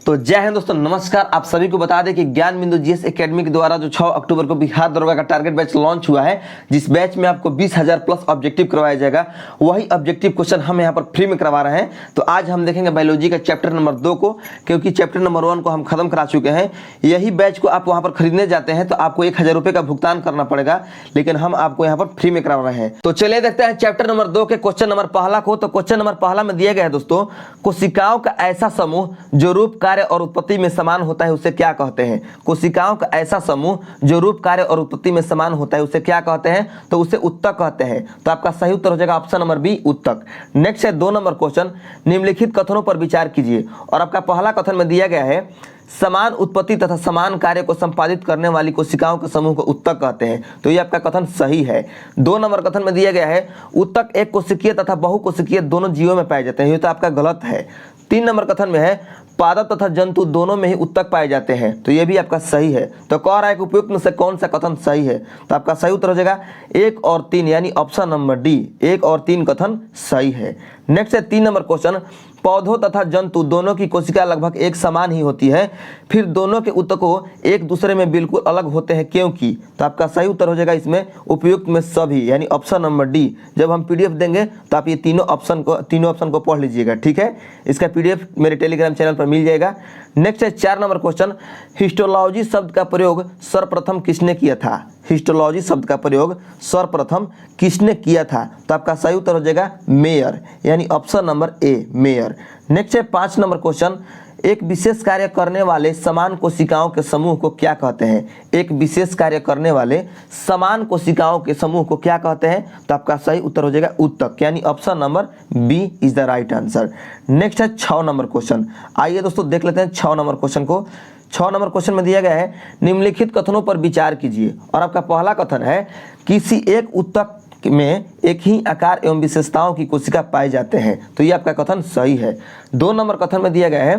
तो जय हिंद दोस्तों, नमस्कार। आप सभी को बता दें कि ज्ञान बिंदु जीएस एकेडमी के द्वारा जो 6 अक्टूबर को बिहार दरोगा का टारगेट बैच लॉन्च हुआ है, जिस बैच में आपको 20,000 प्लस ऑब्जेक्टिव करवाया जाएगा, वही ऑब्जेक्टिव क्वेश्चन हम यहाँ पर फ्री में करवा रहे हैं। तो आज हम देखेंगे बायोलॉजी का चैप्टर नंबर 2 को, क्योंकि चैप्टर नंबर 1 को हम खत्म करा चुके हैं। यही बैच को आप वहाँ पर खरीदने जाते हैं तो आपको 1,000 रुपये का भुगतान करना पड़ेगा, लेकिन हम आपको यहाँ पर फ्री में करवा रहे हैं। तो चलिए देखते हैं चैप्टर नंबर 2 के क्वेश्चन नंबर पहला को। तो क्वेश्चन नंबर पहला में दिया गया है दोस्तों, कोशिकाओं का ऐसा समूह जो रूप, कार्य और उत्पत्ति में समान होता है उसे क्या कहते हैं। कोशिकाओं का ऐसा समूह जो रूप, कार्य और उत्पत्ति में समान होता है उसे क्या कहते हैं, तो उसे उत्तक कहते हैं। तो आपका सही उत्तर हो जाएगा ऑप्शन नंबर बी, उत्तक। नेक्स्ट है 2 नंबर क्वेश्चन, निम्नलिखित कथनों पर विचार कीजिए। और आपका पहला कथन में दिया गया है, समान उत्पत्ति तथा समान कार्य को संपादित करने वाली कोशिकाओं के समूह को उत्तक कहते हैं। तो ये आपका कथन सही है। 2 नंबर कथन में दिया गया है, उत्तक एक कोशिकीय तथा बहुकोशिकीय दोनों जीवों में पाए जाते हैं। ये तो आपका गलत है। 3 नंबर कथन में है, पादप तथा जंतु दोनों में ही उत्तक पाए जाते हैं। तो ये भी आपका सही है। तो कह रहा है कि उपयुक्त में से कौन सा कथन सही है, तो आपका सही उत्तर हो जाएगा 1 और 3, यानी ऑप्शन नंबर डी, 1 और 3 कथन सही है। नेक्स्ट है 3 नंबर क्वेश्चन, पौधों तथा जंतु दोनों की कोशिका लगभग एक समान ही होती है, फिर दोनों के उत्तकों एक दूसरे में बिल्कुल अलग होते हैं क्योंकि। तो आपका सही उत्तर हो जाएगा इसमें उपयुक्त में सभी, यानी ऑप्शन नंबर डी। जब हम पीडीएफ देंगे तो आप ये तीनों ऑप्शन को पढ़ लीजिएगा, ठीक है। इसका पीडीएफ मेरे टेलीग्राम चैनल पर मिल जाएगा। नेक्स्ट है 4 नंबर क्वेश्चन, हिस्टोलॉजी शब्द का प्रयोग सर्वप्रथम किसने किया था। हिस्टोलॉजी शब्द का प्रयोग सर्वप्रथम किसने किया था। तो आपका सही उत्तर हो जाएगा मेयर, यानी option number A, mayor. Next है 5 नंबर क्वेश्चन, एक विशेष कार्य करने वाले समान कोशिकाओं के समूह को क्या कहते हैं। एक विशेष कार्य करने वाले समान कोशिकाओं के समूह को क्या कहते हैं। तो आपका सही उत्तर हो जाएगा उत्तक, यानी option number B is the right answer. Next है 6 नंबर क्वेश्चन। आइए दोस्तों देख लेते हैं 6 नंबर क्वेश्चन को। 6 नंबर क्वेश्चन में दिया गया है, निम्नलिखित कथनों पर विचार कीजिए। और आपका पहला कथन है, किसी एक उत्तक में एक ही आकार एवं विशेषताओं की कोशिका पाए जाते हैं। तो ये आपका कथन सही है। 2 नंबर कथन में दिया गया है,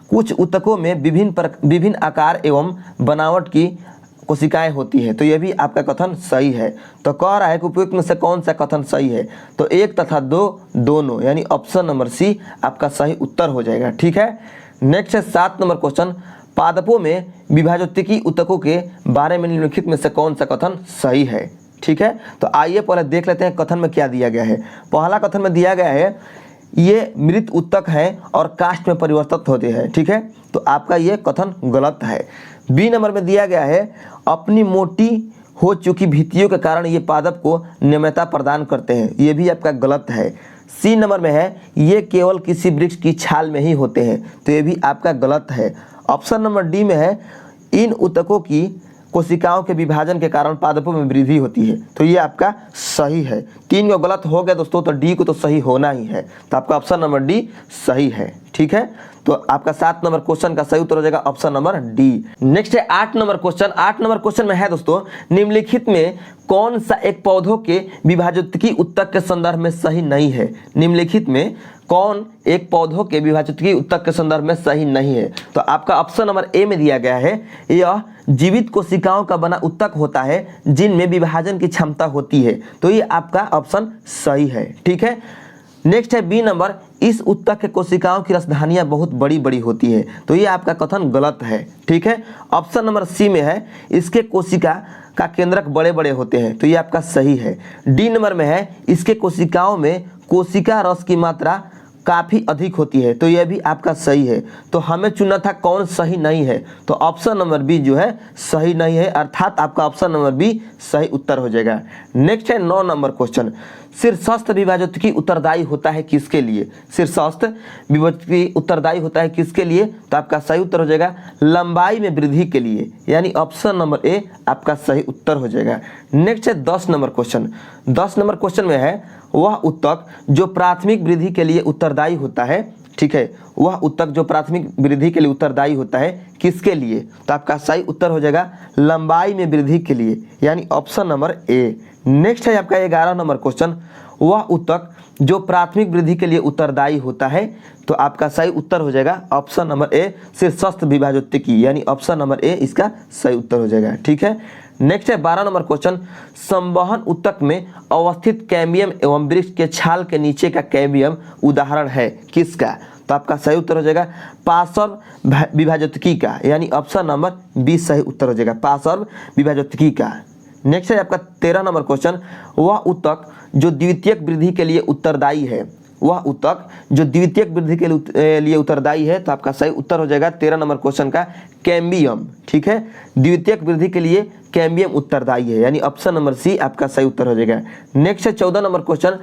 कुछ उत्तकों में विभिन्न आकार एवं बनावट की कोशिकाएं होती है। तो ये भी आपका कथन सही है। तो कह रहा है कि उपयुक्त में से कौन सा कथन सही है, तो 1 तथा 2 दोनों, यानी ऑप्शन नंबर सी आपका सही उत्तर हो जाएगा, ठीक है। नेक्स्ट है 7 नंबर क्वेश्चन, पादपों में विभाजोत्तिकी उत्तकों के बारे में निम्नलिखित में से कौन सा कथन सही है, ठीक है। तो आइए पहले देख लेते हैं कथन में क्या दिया गया है। पहला कथन में दिया गया है, ये मृत उत्तक है और काष्ठ में परिवर्तित होते हैं, ठीक है। तो आपका ये कथन गलत है। बी नंबर में दिया गया है, अपनी मोटी हो चुकी भित्तियों के कारण ये पादप को नियमितता प्रदान करते हैं। ये भी आपका गलत है। सी नंबर में है, ये केवल किसी वृक्ष की छाल में ही होते हैं। तो ये भी आपका गलत है। ऑप्शन नंबर डी में है, इन उत्तकों की कोशिकाओं के विभाजन के कारण पादपों में वृद्धि होती है। तो ये आपका सही है। 3 को गलत हो गया दोस्तों, तो डी को तो सही होना ही है। तो आपका ऑप्शन नंबर डी सही है, ठीक है। तो आपका 7 नंबर क्वेश्चन का सही उत्तर हो जाएगा ऑप्शन नंबर डी। नेक्स्ट है 8 नंबर क्वेश्चन। 8 नंबर क्वेश्चन में है दोस्तों, निम्नलिखित में कौन सा एक पौधों के विभाजोत्तिकी उत्तक के संदर्भ में सही नहीं है। निम्नलिखित में कौन एक पौधों के विभाजोत्तिकी उत्तक के संदर्भ में सही नहीं है। तो आपका ऑप्शन नंबर ए में दिया गया है, यह जीवित कोशिकाओं का बना उत्तक होता है जिनमें विभाजन की क्षमता होती है। तो ये आपका ऑप्शन सही है, ठीक है। नेक्स्ट है बी नंबर, इस उत्तक के कोशिकाओं की रसधानियां बहुत बड़ी बड़ी होती है। तो ये आपका कथन गलत है, ठीक है। ऑप्शन नंबर सी में है, इसके कोशिका का केंद्रक बड़े बड़े होते हैं। तो ये आपका सही है। डी नंबर में है, इसके कोशिकाओं में कोशिका रस की मात्रा काफ़ी अधिक होती है। तो यह भी आपका सही है। तो हमें चुनना था कौन सही नहीं है, तो ऑप्शन नंबर बी जो है सही नहीं है, अर्थात आपका ऑप्शन नंबर बी सही उत्तर हो जाएगा। नेक्स्ट है 9 नंबर क्वेश्चन, शीर्षस्थ विभाजोत्तिकी उत्तरदायी होता है किसके लिए। शीर्षस्थ विभाजोत्तिकी उत्तरदायी होता है किसके लिए, तो आपका सही उत्तर हो जाएगा लंबाई में वृद्धि के लिए, यानी ऑप्शन नंबर ए आपका सही उत्तर हो जाएगा। नेक्स्ट है 10 नंबर क्वेश्चन। 10 नंबर क्वेश्चन में है, वह उत्तक जो प्राथमिक वृद्धि के लिए उत्तरदायी होता है, ठीक है, वह उत्तक जो प्राथमिक वृद्धि के लिए उत्तरदायी होता है किसके लिए। तो आपका सही उत्तर हो जाएगा लंबाई में वृद्धि के लिए, यानी ऑप्शन नंबर ए। नेक्स्ट है आपका 11 नंबर क्वेश्चन, वह उत्तक जो प्राथमिक वृद्धि के लिए उत्तरदायी होता है। तो आपका सही उत्तर हो जाएगा ऑप्शन नंबर ए, शीर्षस्थ विभाजोत्तिकी, यानी ऑप्शन नंबर ए इसका सही उत्तर हो जाएगा, ठीक है। नेक्स्ट है 12 नंबर क्वेश्चन, संवहन उत्तक में अवस्थित कैम्बियम एवं वृक्ष के छाल के नीचे का कैम्बियम उदाहरण है किसका। तो आपका सही उत्तर हो जाएगा पार्श्व विभाजक का, यानी ऑप्शन नंबर 20 सही उत्तर हो जाएगा पार्श्व विभाजक का। नेक्स्ट है आपका 13 नंबर क्वेश्चन, वह ऊतक जो द्वितीयक वृद्धि के लिए उत्तरदायी है, वह ऊतक जो द्वितीयक वृद्धि के लिए उत्तरदायी है। तो आपका सही उत्तर हो जाएगा 13 नंबर क्वेश्चन का कैम्बियम। ठीक है, द्वितीयक वृद्धि के लिए कैम्बियम उत्तरदायी है, यानी ऑप्शन नंबर सी आपका सही उत्तर हो जाएगा। नेक्स्ट है 14 नंबर क्वेश्चन,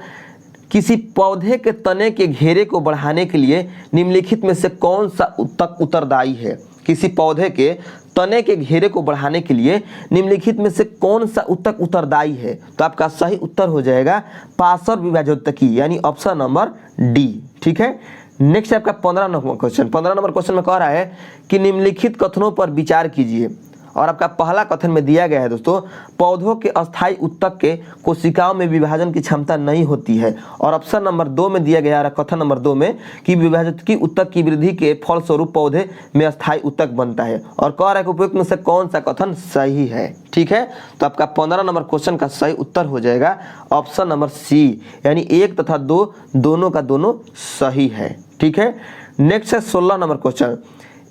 किसी पौधे के तने के घेरे को बढ़ाने के लिए निम्नलिखित में से कौन सा ऊतक उत्तरदायी है। किसी पौधे के तने के घेरे को बढ़ाने के लिए निम्नलिखित में से कौन सा ऊतक उत्तरदायी है। तो आपका सही उत्तर हो जाएगा पार्श्व विभाजोत्तकी, यानी ऑप्शन नंबर डी। ठीक है, नेक्स्ट है आपका 15 नंबर क्वेश्चन। 15 नंबर क्वेश्चन में कह रहा है कि निम्नलिखित कथनों पर विचार कीजिए, और आपका पहला कथन में दिया गया है दोस्तों, पौधों के अस्थायी ऊतक के कोशिकाओं में विभाजन की क्षमता नहीं होती है। और ऑप्शन नंबर 2 में दिया गया है कथन नंबर 2 में कि विभाजक ऊतक की वृद्धि के फलस्वरूप पौधे में अस्थायी ऊतक बनता है। और कह रहा है कि उपयुक्त में से कौन सा कथन सही है। ठीक है, तो आपका 15 नंबर क्वेश्चन का सही उत्तर हो जाएगा ऑप्शन नंबर सी, यानी 1 तथा 2 दोनों का दोनों सही है। ठीक है, नेक्स्ट है 16 नंबर क्वेश्चन,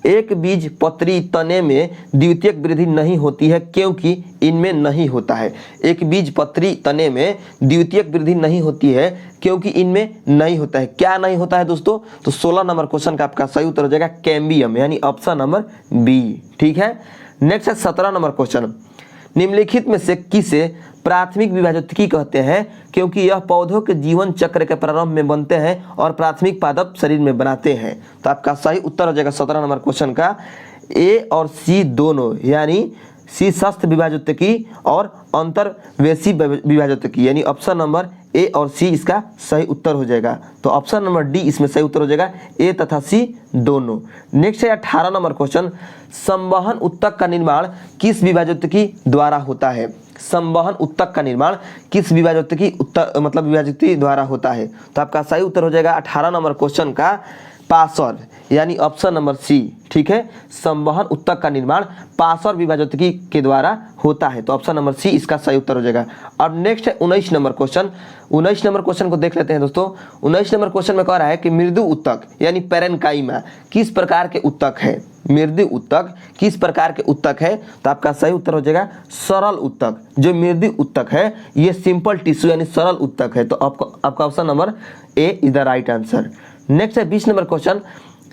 एक बीज पत्री तने में द्वितीयक वृद्धि नहीं होती है क्योंकि इनमें नहीं होता है। एक बीज पत्री तने में द्वितीयक वृद्धि नहीं होती है क्योंकि इनमें नहीं होता है। क्या नहीं होता है दोस्तों? तो 16 नंबर क्वेश्चन का आपका सही उत्तर हो जाएगा कैम्बियम, यानी ऑप्शन नंबर बी। ठीक है, नेक्स्ट है 17 नंबर क्वेश्चन, निम्नलिखित में से किसे प्राथमिक विभाजोत्तकी कहते हैं क्योंकि यह पौधों के जीवन चक्र के प्रारंभ में बनते हैं और प्राथमिक पादप शरीर में बनाते हैं। तो आपका सही उत्तर हो जाएगा 17 नंबर क्वेश्चन का ए और सी दोनों, यानी सी शस्त्र विभाजोत्तकी और अंतर्वेशी विभाजोत्तकी, यानी ऑप्शन नंबर ए और सी इसका सही उत्तर हो जाएगा। तो ऑप्शन नंबर डी इसमें सही उत्तर हो जाएगा, ए तथा सी दोनों। नेक्स्ट है 18 नंबर क्वेश्चन, संवहन ऊतक का निर्माण किस विभाजोत्तकी द्वारा होता है। संवहन ऊतक का निर्माण किस विभाजोत्तकी विभाजोत्तकी द्वारा होता है। तो आपका सही उत्तर हो जाएगा 18 नंबर क्वेश्चन का पार्श्व, यानी ऑप्शन नंबर सी। ठीक है, संवहन ऊतक का निर्माण पार्श्व विभाजोत्तकी के द्वारा होता है। तो ऑप्शन नंबर सी इसका सही उत्तर हो जाएगा। अब नेक्स्ट है 19 नंबर क्वेश्चन। 19 नंबर क्वेश्चन को देख लेते हैं दोस्तों। 19 नंबर क्वेश्चन में कह रहा है कि मृदु ऊतक यानी पैरेन्काइमा किस प्रकार के ऊतक है। मृदु ऊतक किस प्रकार के ऊतक है। तो आपका सही उत्तर हो जाएगा सरल ऊतक। जो मृदु ऊतक है ये सिंपल टिश्यू यानी सरल ऊतक है। तो आपका option number A is the right answer. Next है 20 नंबर क्वेश्चन,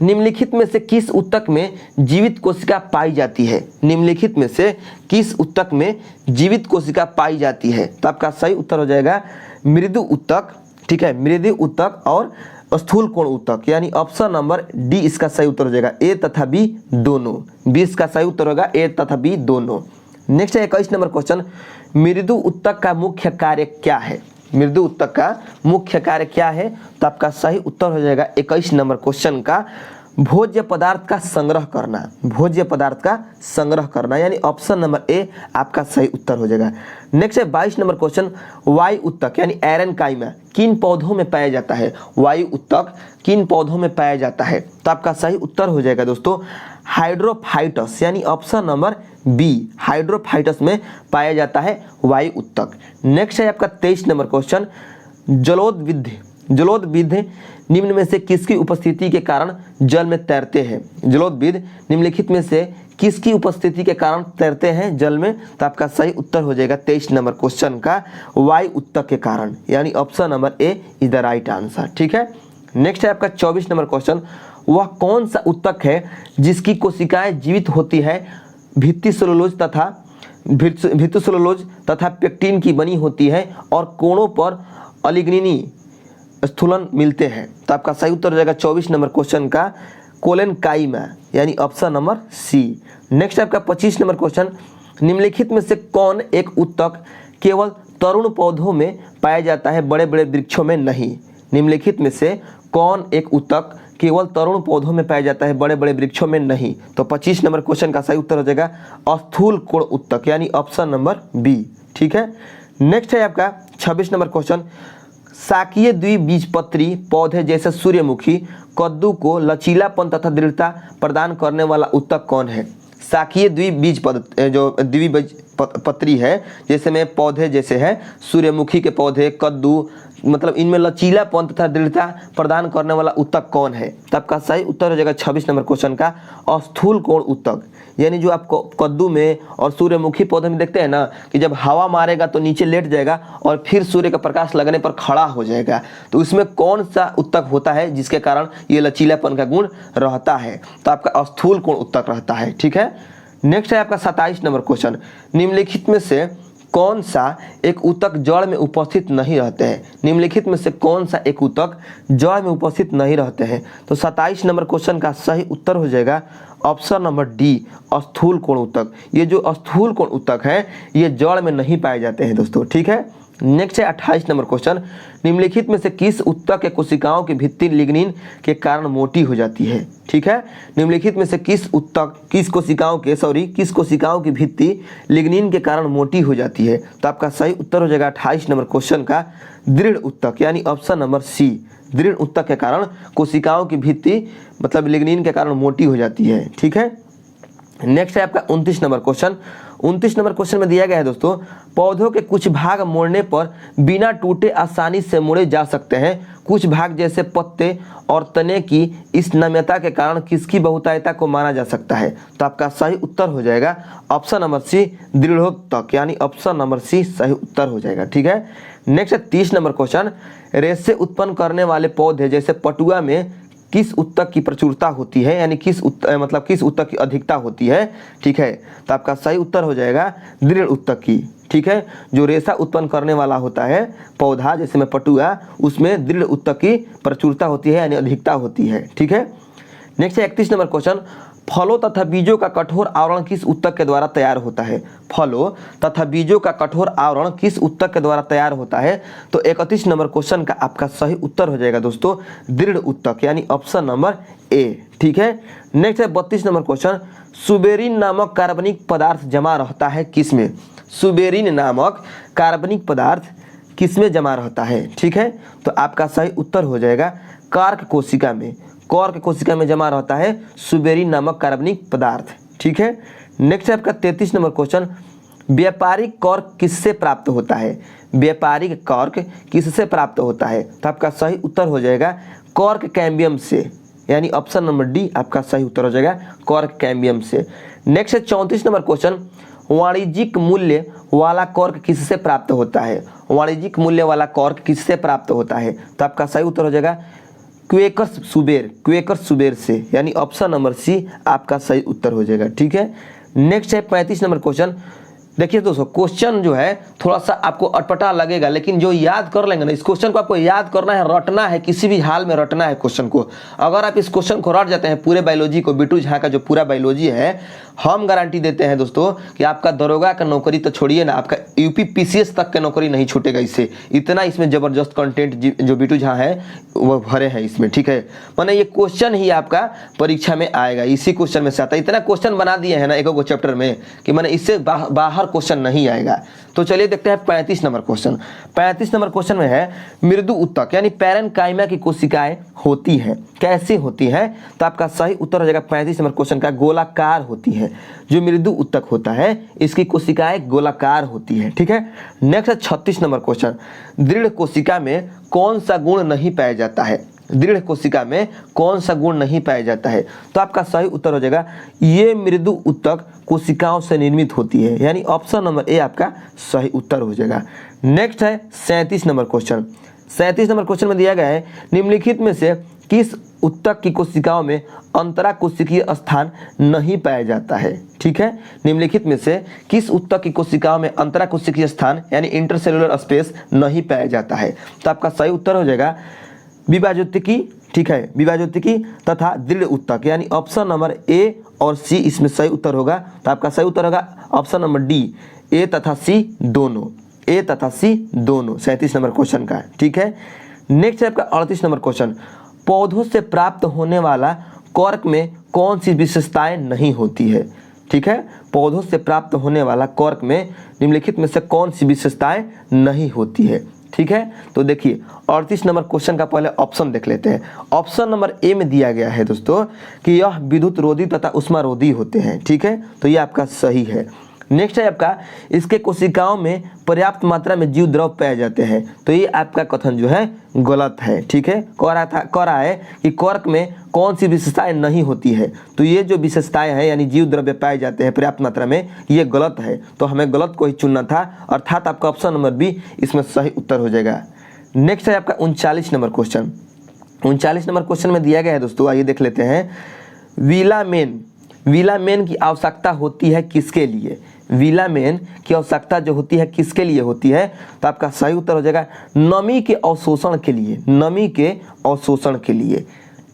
निम्नलिखित में से किस ऊतक में जीवित कोशिका पाई जाती है। निम्नलिखित में से किस ऊतक में जीवित कोशिका पाई जाती है। तो आपका सही उत्तर हो जाएगा मृदु ऊतक। ठीक है, मृदु ऊतक और स्थूल कोण ऊतक, यानी ऑप्शन नंबर डी इसका सही उत्तर हो जाएगा, ए तथा बी दोनों। 20 का सही उत्तर होगा ए तथा बी दोनों। नेक्स्ट है 21 नंबर क्वेश्चन, मृदु ऊतक का मुख्य कार्य क्या है। मृदु ऊतक का मुख्य कार्य क्या है। तो आपका सही उत्तर हो जाएगा 21 नंबर क्वेश्चन का भोज्य पदार्थ का संग्रह करना। भोज्य पदार्थ का संग्रह करना, यानी ऑप्शन नंबर ए आपका सही उत्तर हो जाएगा। नेक्स्ट है 22 नंबर क्वेश्चन, वायु ऊतक यानी पैरेन्काइमा किन पौधों में पाया जाता है। वायु ऊतक किन पौधों में पाया जाता है। तो आपका सही उत्तर हो जाएगा दोस्तों हाइड्रोफाइटस, यानी ऑप्शन नंबर बी हाइड्रोफाइटस में पाया जाता है वायु ऊतक। नेक्स्ट है आपका 23 नंबर क्वेश्चन, जलोदविद निम्न में से किसकी उपस्थिति के कारण जल में तैरते हैं। जलोदविद निम्नलिखित में से किसकी उपस्थिति के कारण तैरते हैं जल में। तो आपका सही उत्तर हो जाएगा 23 नंबर क्वेश्चन का वायु ऊतक के कारण, यानी option number A is the right answer. ठीक है, नेक्स्ट है आपका 24 नंबर क्वेश्चन, वह कौन सा ऊतक है जिसकी कोशिकाएं जीवित होती है भित्तिसेलुलोज तथा पेक्टिन की बनी होती है और कोणों पर अलिग्निनी स्थूलन मिलते हैं। तो आपका सही उत्तर हो जाएगा 24 नंबर क्वेश्चन का कोलेनकाइमा, यानी ऑप्शन नंबर सी। नेक्स्ट आपका 25 नंबर क्वेश्चन, निम्नलिखित में से कौन एक ऊतक केवल तरुण पौधों में पाया जाता है बड़े बड़े वृक्षों में नहीं। निम्नलिखित में से कौन एक ऊतक केवल तरुण पौधों में पाया जाता है बड़े बड़े वृक्षों में नहीं। तो 25 नंबर क्वेश्चन का सही उत्तर हो जाएगा स्थूल कोण ऊतक, यानी ऑप्शन नंबर बी। ठीक है, नेक्स्ट है आपका 26 नंबर क्वेश्चन, शाकीय द्विबीजपत्री पौधे जैसे सूर्यमुखी कद्दू को लचीलापन तथा दृढ़ता प्रदान करने वाला ऊतक कौन है। शाकीय द्विबीजपत्री है जैसे में पौधे जैसे है सूर्यमुखी के पौधे, कद्दू, मतलब इनमें लचीलापन तथा दृढ़ता प्रदान करने वाला ऊतक कौन है? तो आपका सही उत्तर हो जाएगा 26 नंबर क्वेश्चन का स्थूल कोण ऊतक। यानी जो आपको कद्दू में और सूर्यमुखी पौधे में देखते हैं ना कि जब हवा मारेगा तो नीचे लेट जाएगा और फिर सूर्य का प्रकाश लगने पर खड़ा हो जाएगा, तो उसमें कौन सा ऊतक होता है जिसके कारण ये लचीलापन का गुण रहता है? तो आपका स्थूल कोण ऊतक रहता है। ठीक है, नेक्स्ट है आपका 27 नंबर क्वेश्चन। निम्नलिखित में से कौन सा एक ऊतक जड़ में उपस्थित नहीं रहते हैं? निम्नलिखित में से कौन सा एक ऊतक जड़ में उपस्थित नहीं रहते हैं? तो 27 नंबर क्वेश्चन का सही उत्तर हो जाएगा ऑप्शन नंबर डी, स्थूल कोण ऊतक। ये जो स्थूल कोण ऊतक है ये जड़ में नहीं पाए जाते हैं दोस्तों। ठीक है, नेक्स्ट है 28 नंबर क्वेश्चन। निम्नलिखित में से किस ऊतक के कोशिकाओं की भित्ति लिग्निन के कारण मोटी हो जाती है? ठीक है, निम्नलिखित में से किस कोशिकाओं की भित्ति लिग्निन के कारण मोटी हो जाती है? तो आपका सही उत्तर हो जाएगा 28 नंबर क्वेश्चन का दृढ़ ऊतक, यानी ऑप्शन नंबर सी, दृढ़ ऊतक के कारण कोशिकाओं की भित्ति मतलब लिग्निन के कारण मोटी हो जाती है। ठीक है, नेक्स्ट है आपका 29 नंबर क्वेश्चन। 29 नंबर क्वेश्चन में दिया गया है दोस्तों, पौधों के कुछ भाग मोड़ने पर बिना टूटे आसानी से मोड़े जा सकते हैं। कुछ भाग जैसे पत्ते और तने की इस नम्यता के कारण किसकी बहुतायता को माना जा सकता है? तो आपका सही उत्तर हो जाएगा ऑप्शन नंबर सी, दृढ़ोत्तक, यानी ऑप्शन नंबर सी सही उत्तर हो जाएगा। ठीक है, नेक्स्ट है 30 नंबर क्वेश्चन। रेशे उत्पन्न करने वाले पौधे जैसे पटुआ में किस ऊतक की प्रचुरता होती है, यानी किस ऊतक की अधिकता होती है? ठीक है, तो आपका सही उत्तर हो जाएगा दृढ़ ऊतक की। ठीक है, जो रेशा उत्पन्न करने वाला होता है पौधा जैसे में पटुआ, उसमें दृढ़ ऊतक की प्रचुरता होती है यानी अधिकता होती है। ठीक है, नेक्स्ट है 31 नंबर क्वेश्चन। फलों तथा बीजों का कठोर आवरण किस ऊतक के द्वारा तैयार होता है? फलों तथा बीजों का कठोर आवरण किस ऊतक के द्वारा तैयार होता है? तो 31 नंबर क्वेश्चन का आपका सही उत्तर हो जाएगा दोस्तों दृढ़ ऊतक, यानी ऑप्शन नंबर ए। ठीक है, नेक्स्ट है 32 नंबर क्वेश्चन। सुबेरिन नामक कार्बनिक पदार्थ जमा रहता है किसमें? सुबेरिन नामक कार्बनिक पदार्थ किसमें जमा रहता है? ठीक है, तो आपका सही उत्तर हो जाएगा कार्क कोशिका में। कॉर्क कोशिका में जमा रहता है सुबेरिन नामक कार्बनिक पदार्थ। ठीक है, नेक्स्ट है आपका 33 नंबर क्वेश्चन। व्यापारिक कॉर्क किससे प्राप्त होता है? व्यापारिक कॉर्क किससे प्राप्त होता है? तो आपका सही उत्तर हो जाएगा कॉर्क कैम्बियम से, यानी ऑप्शन नंबर डी आपका सही उत्तर हो जाएगा कॉर्क कैम्बियम से। नेक्स्ट है 34 नंबर क्वेश्चन। वाणिज्यिक मूल्य वाला कॉर्क किससे प्राप्त होता है? वाणिज्यिक मूल्य वाला कॉर्क किससे प्राप्त होता है? तो आपका सही उत्तर हो जाएगा क्वेकर्स सुबेर से, यानी ऑप्शन नंबर सी आपका सही उत्तर हो जाएगा। ठीक है, नेक्स्ट है 35 नंबर क्वेश्चन। देखिए दोस्तों, क्वेश्चन जो है थोड़ा सा आपको अटपटा लगेगा, लेकिन जो याद कर लेंगे ना, इस क्वेश्चन को आपको याद करना है, रटना है, किसी भी हाल में रटना है क्वेश्चन को। अगर आप इस क्वेश्चन को रट जाते हैं, पूरे बायोलॉजी को, बिट्टू झा का जो पूरा बायोलॉजी है, हम गारंटी देते हैं दोस्तों कि आपका दरोगा का नौकरी तो छोड़िए ना, आपका यूपी पीसीएस तक का नौकरी नहीं छूटेगा इससे। इतना इसमें जबरदस्त कंटेंट जो बिट्टू झा है वो भरे हैं इसमें। ठीक है, माने ये क्वेश्चन ही आपका परीक्षा में आएगा, इसी क्वेश्चन में से आता है। इतना क्वेश्चन बना दिए हैं ना एक चैप्टर में कि माने इससे बाहर क्वेश्चन नहीं आएगा। तो चलिए देखते हैं 35 नंबर क्वेश्चन। 35 नंबर क्वेश्चन में है मृदु ऊतक यानी पैरेन्काइमा की कोशिकाएं होती हैं, कैसे होती हैं? तो आपका सही उत्तर हो जाएगा 35 नंबर क्वेश्चन का गोलाकार होती है। जो मृदु ऊतक होता है इसकी कोशिकाएं गोलाकार होती है। ठीक है, नेक्स्ट है 36 नंबर क्वेश्चन। दृढ़ कोशिका में कौन सा गुण नहीं पाया जाता है? दृढ़ कोशिका में कौन सा गुण नहीं पाया जाता है? तो आपका सही उत्तर हो जाएगा ये मृदु ऊतक कोशिकाओं से निर्मित होती है, यानी ऑप्शन नंबर ए आपका सही उत्तर हो जाएगा। नेक्स्ट है 37 नंबर क्वेश्चन। 37 नंबर क्वेश्चन में दिया गया है निम्नलिखित में से किस ऊतक की कोशिकाओं में अंतरा कोशिकीय स्थान नहीं पाया जाता है? ठीक है, निम्नलिखित में से किस ऊतक की कोशिकाओं में अंतरा कोशिकीय स्थान यानी इंटरसेलुलर स्पेस नहीं पाया जाता है? तो आपका सही उत्तर हो जाएगा विभाज्योतिकी। ठीक है, विभाज्योतिकी तथा दृढ़ ऊतक, यानी ऑप्शन नंबर ए और सी इसमें सही उत्तर होगा। तो आपका सही उत्तर होगा ऑप्शन नंबर डी, ए तथा सी दोनों, ए तथा सी दोनों 37 नंबर क्वेश्चन का। ठीक है, नेक्स्ट है आपका 38 नंबर क्वेश्चन। पौधों से प्राप्त होने वाला कॉर्क में कौन सी विशेषताएं नहीं होती है? ठीक है, पौधों से प्राप्त होने वाला कॉर्क में निम्नलिखित में से कौन सी विशेषताएं नहीं होती है? ठीक है, तो देखिए 38 नंबर क्वेश्चन का पहले ऑप्शन देख लेते हैं। ऑप्शन नंबर ए में दिया गया है दोस्तों कि यह विद्युत रोधी तथा उष्मा रोधी होते हैं। ठीक है, तो ये आपका सही है। नेक्स्ट है आपका, इसके कोशिकाओं में पर्याप्त मात्रा में जीव द्रव पाए जाते हैं। तो ये आपका कथन जो है गलत है। ठीक है, कह रहा है कि कर्क में कौन सी विशेषताएं नहीं होती है। तो ये जो विशेषताएं हैं यानी जीव द्रव्य पाए जाते हैं पर्याप्त मात्रा में, ये गलत है। तो हमें गलत को ही चुनना था, अर्थात आपका ऑप्शन नंबर बी इसमें सही उत्तर हो जाएगा। नेक्स्ट है आपका 39 नंबर क्वेश्चन। 39 नंबर क्वेश्चन में दिया गया है दोस्तों, आइए देख लेते हैं। विलामेन की आवश्यकता होती है किसके लिए? विलामेन की आवश्यकता जो होती है किसके लिए होती है? तो आपका सही उत्तर हो जाएगा नमी के अवशोषण के लिए, नमी के अवशोषण के लिए।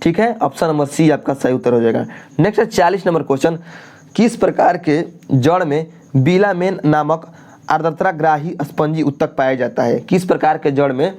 ठीक है, ऑप्शन नंबर सी आपका सही उत्तर हो जाएगा। नेक्स्ट है 40 नंबर क्वेश्चन, किस प्रकार के जड़ में विलामेन नामक आर्द्रताग्राही स्पंजी उत्तक पाया जाता है? किस प्रकार के जड़ में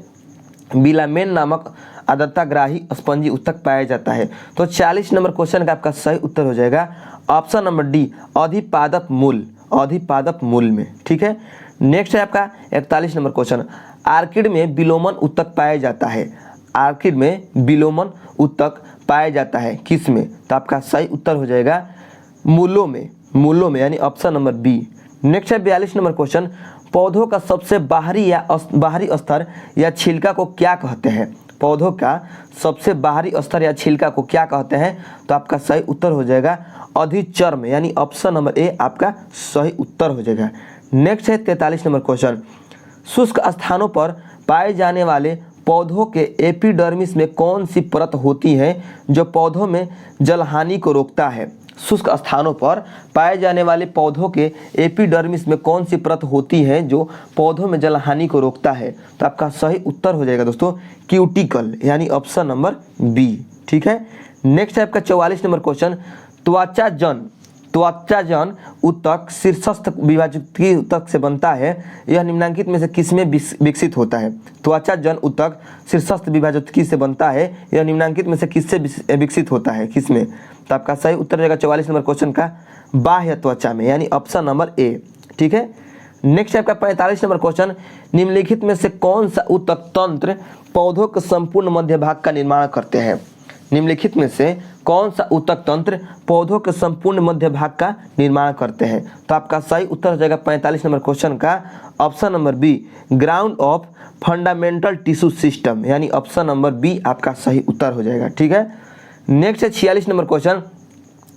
विलामेन नामक आर्द्रताग्राही स्पंजी उत्तक पाया जाता है? तो 40 नंबर क्वेश्चन का आपका सही उत्तर हो जाएगा ऑप्शन नंबर डी, अधिपादप मूल, अधिपादप मूल में। ठीक है, नेक्स्ट है आपका 41 नंबर क्वेश्चन, आर्किड में विलोमन उत्तक पाया जाता है। आर्किड में विलोमन उत्तक पाया जाता है किस में? तो आपका सही उत्तर हो जाएगा मूलों में, मूलों में यानी ऑप्शन नंबर बी। नेक्स्ट है 42 नंबर क्वेश्चन, पौधों का सबसे बाहरी स्तर या छिलका को क्या कहते हैं? पौधों का सबसे बाहरी स्तर या छिलका को क्या कहते हैं? तो आपका सही उत्तर हो जाएगा अधिचर्म यानी ऑप्शन नंबर ए आपका सही उत्तर हो जाएगा। नेक्स्ट है 43 नंबर क्वेश्चन, शुष्क स्थानों पर पाए जाने वाले पौधों के एपिडर्मिस में कौन सी परत होती है जो पौधों में जलहानि को रोकता है? शुष्क स्थानों पर पाए जाने वाले पौधों के एपिडर्मिस में कौन सी परत होती है जो पौधों में जलहानि को रोकता है? तो आपका सही उत्तर हो जाएगा दोस्तों क्यूटिकल यानी ऑप्शन नंबर बी। ठीक है, नेक्स्ट है आपका 44 नंबर क्वेश्चन, त्वचाजन उत्तक शीर्षस्थ विभाजकीय उत्तक से बनता है, यह निम्नलिखित में से किसमें विकसित होता है? त्वचाजन उत्तक शीर्षस्थ विभाजकीय से बनता है, यह निम्नलिखित में से किससे विकसित होता है, किसमें? तो आपका सही उत्तर रहेगा 44 नंबर क्वेश्चन का बाह्य त्वचा में यानी ऑप्शन नंबर ए। ठीक है, नेक्स्ट है आपका 45 नंबर क्वेश्चन, निम्नलिखित में से कौन सा उत्तक तंत्र पौधों के संपूर्ण मध्य भाग का निर्माण करते हैं? निम्नलिखित में से कौन सा उत्तक तंत्र पौधों के संपूर्ण मध्य भाग का निर्माण करते हैं? तो आपका सही उत्तर हो जाएगा 45 नंबर क्वेश्चन का option number B, ground of fundamental tissue system यानी ऑप्शन नंबर बी आपका सही उत्तर हो जाएगा। ठीक है, नेक्स्ट है 46 नंबर क्वेश्चन,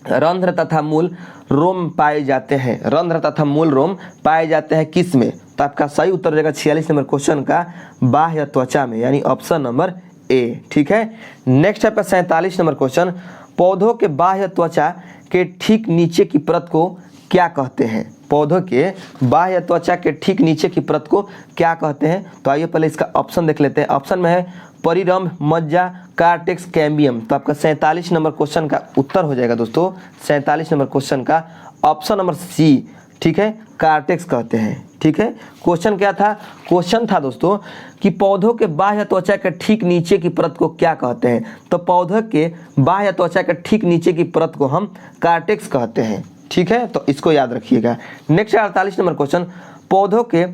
रंध्र तथा मूल रोम पाए जाते हैं। रंध्र तथा मूल रोम पाए जाते हैं किस में? तो आपका सही उत्तर हो जाएगा 46 नंबर क्वेश्चन का बाह्य त्वचा में यानी ऑप्शन नंबर ए। ठीक है, नेक्स्ट है आपका 47 नंबर क्वेश्चन, पौधों के बाह्य त्वचा के ठीक नीचे की परत को क्या कहते हैं? पौधों के बाह्य त्वचा के ठीक नीचे की परत को क्या कहते हैं? तो आइए पहले इसका ऑप्शन देख लेते हैं। ऑप्शन में है परिरंभ, मज्जा, कार्टेक्स, कैम्बियम। तो आपका 47 नंबर क्वेश्चन का उत्तर हो जाएगा दोस्तों 47 नंबर क्वेश्चन का ऑप्शन नंबर सी। ठीक है, कार्टेक्स कहते हैं। ठीक है, क्वेश्चन क्या था? क्वेश्चन था दोस्तों कि पौधों के बाह्य त्वचा के ठीक नीचे की परत को क्या कहते हैं? तो पौधों के बाह्य त्वचा के ठीक नीचे की परत को हम कार्टेक्स कहते हैं। ठीक है, तो इसको याद रखिएगा। नेक्स्ट 48 नंबर क्वेश्चन, पौधों के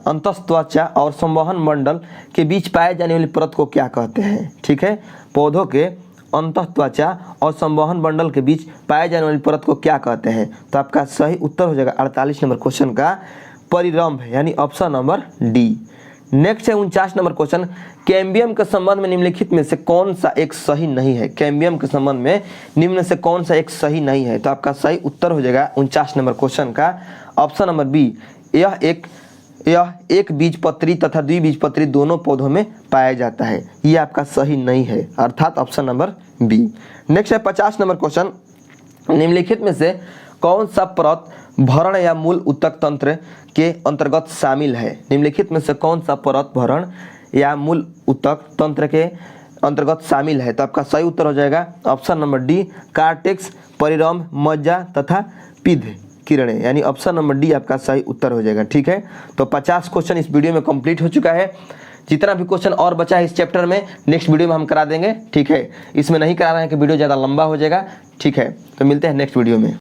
अंतःत्वचा और संवहन मंडल के बीच पाए जाने वाली परत को क्या कहते हैं? ठीक है, पौधों के अंतःत्वचा और संवहन मंडल के बीच पाए जाने वाली परत को क्या कहते हैं? तो आपका सही उत्तर हो जाएगा 48 नंबर क्वेश्चन का परिरंभ यानी ऑप्शन नंबर डी। नेक्स्ट है 49 नंबर क्वेश्चन, कैम्बियम के संबंध में निम्नलिखित में से कौन सा एक सही नहीं है? कैम्बियम के संबंध में निम्न से कौन सा एक सही नहीं है? तो आपका सही उत्तर हो जाएगा 49 नंबर क्वेश्चन का ऑप्शन नंबर बी, यह एक बीजपत्री तथा द्विबीजपत्री दोनों पौधों में पाया जाता है। यह आपका सही नहीं है, अर्थात ऑप्शन नंबर बी। नेक्स्ट है 50 नंबर क्वेश्चन, निम्नलिखित में से कौन सा परत भरण या मूल उत्तक तंत्र के अंतर्गत शामिल है? निम्नलिखित में से कौन सा परत भरण या मूल उत्तक तंत्र के अंतर्गत शामिल है? तो आपका सही उत्तर हो जाएगा ऑप्शन नंबर डी, कार्टेक्स, परिरंभ, मज्जा तथा पिध किरणें यानी ऑप्शन नंबर डी आपका सही उत्तर हो जाएगा। ठीक है, तो 50 क्वेश्चन इस वीडियो में कंप्लीट हो चुका है। जितना भी क्वेश्चन और बचा है इस चैप्टर में नेक्स्ट वीडियो में हम करा देंगे। ठीक है, इसमें नहीं करा रहे हैं कि वीडियो ज़्यादा लंबा हो जाएगा। ठीक है, तो मिलते हैं नेक्स्ट वीडियो में।